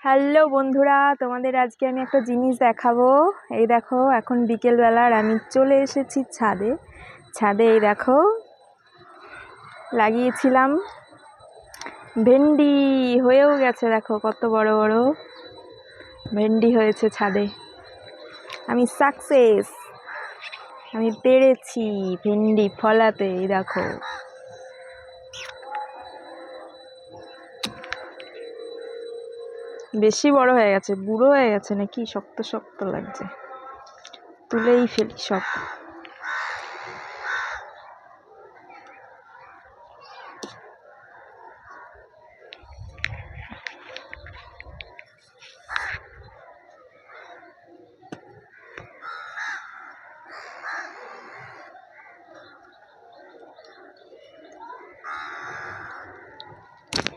Hello বন্ধুরা, তোমাদের আজকে আমি একটা জিনিস দেখাবো। এই দেখো, এখন বিকেলবেলার আমি চলে এসেছি ছাদে। এই দেখো, লাগিয়েছিলাম ভেন্ডি, হয়েও গেছে। দেখো কত বড় বড় ভেন্ডি হয়েছে ছাদে। আমি সাকসেস, আমি পেরেছি ভেন্ডি ফলাতে। এই দেখো, বেশি বড় হয়ে গেছে, বুড়ো হয়ে গেছে নাকি, শক্ত শক্ত লাগছে, তুলেই ফেলি সব।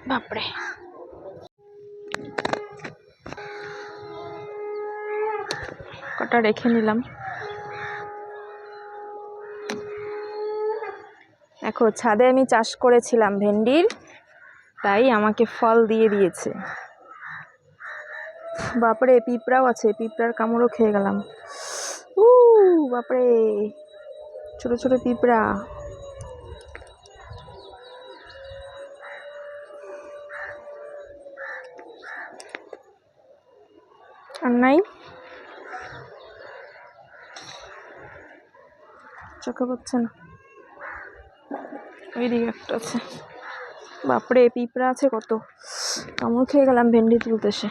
বাপরে, কটা রেখে নিলাম। দেখো, ছাদে আমি চাষ করেছিলাম ভেন্ডির, তাই আমাকে ফল দিয়ে দিয়েছে। বাপরে, পিঁপড়াও আছে, পিঁপড়ার কামড়ও খেয়ে গেলাম। বাপরে, ছোট ছোট পিঁপড়া। আর নাই, চোখে পড়ছে না। ওইদিকে একটা আছে। বাপরে, পিঁপড়া আছে কত, কামড় খেয়ে গেলাম ভেন্ডি তুলতে এসে।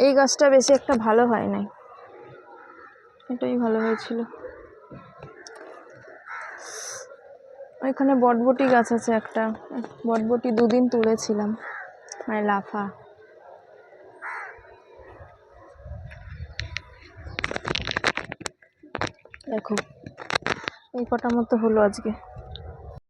এই গাছটা বেশি একটা ভালো হয় নাই, এটাই ভালো হয়েছিল। ওইখানে বটবটি গাছ আছে একটা, বটবটি দুদিন তুলেছিলাম, মানে লাফা। দেখো, এই কটা মতো হলো আজকে।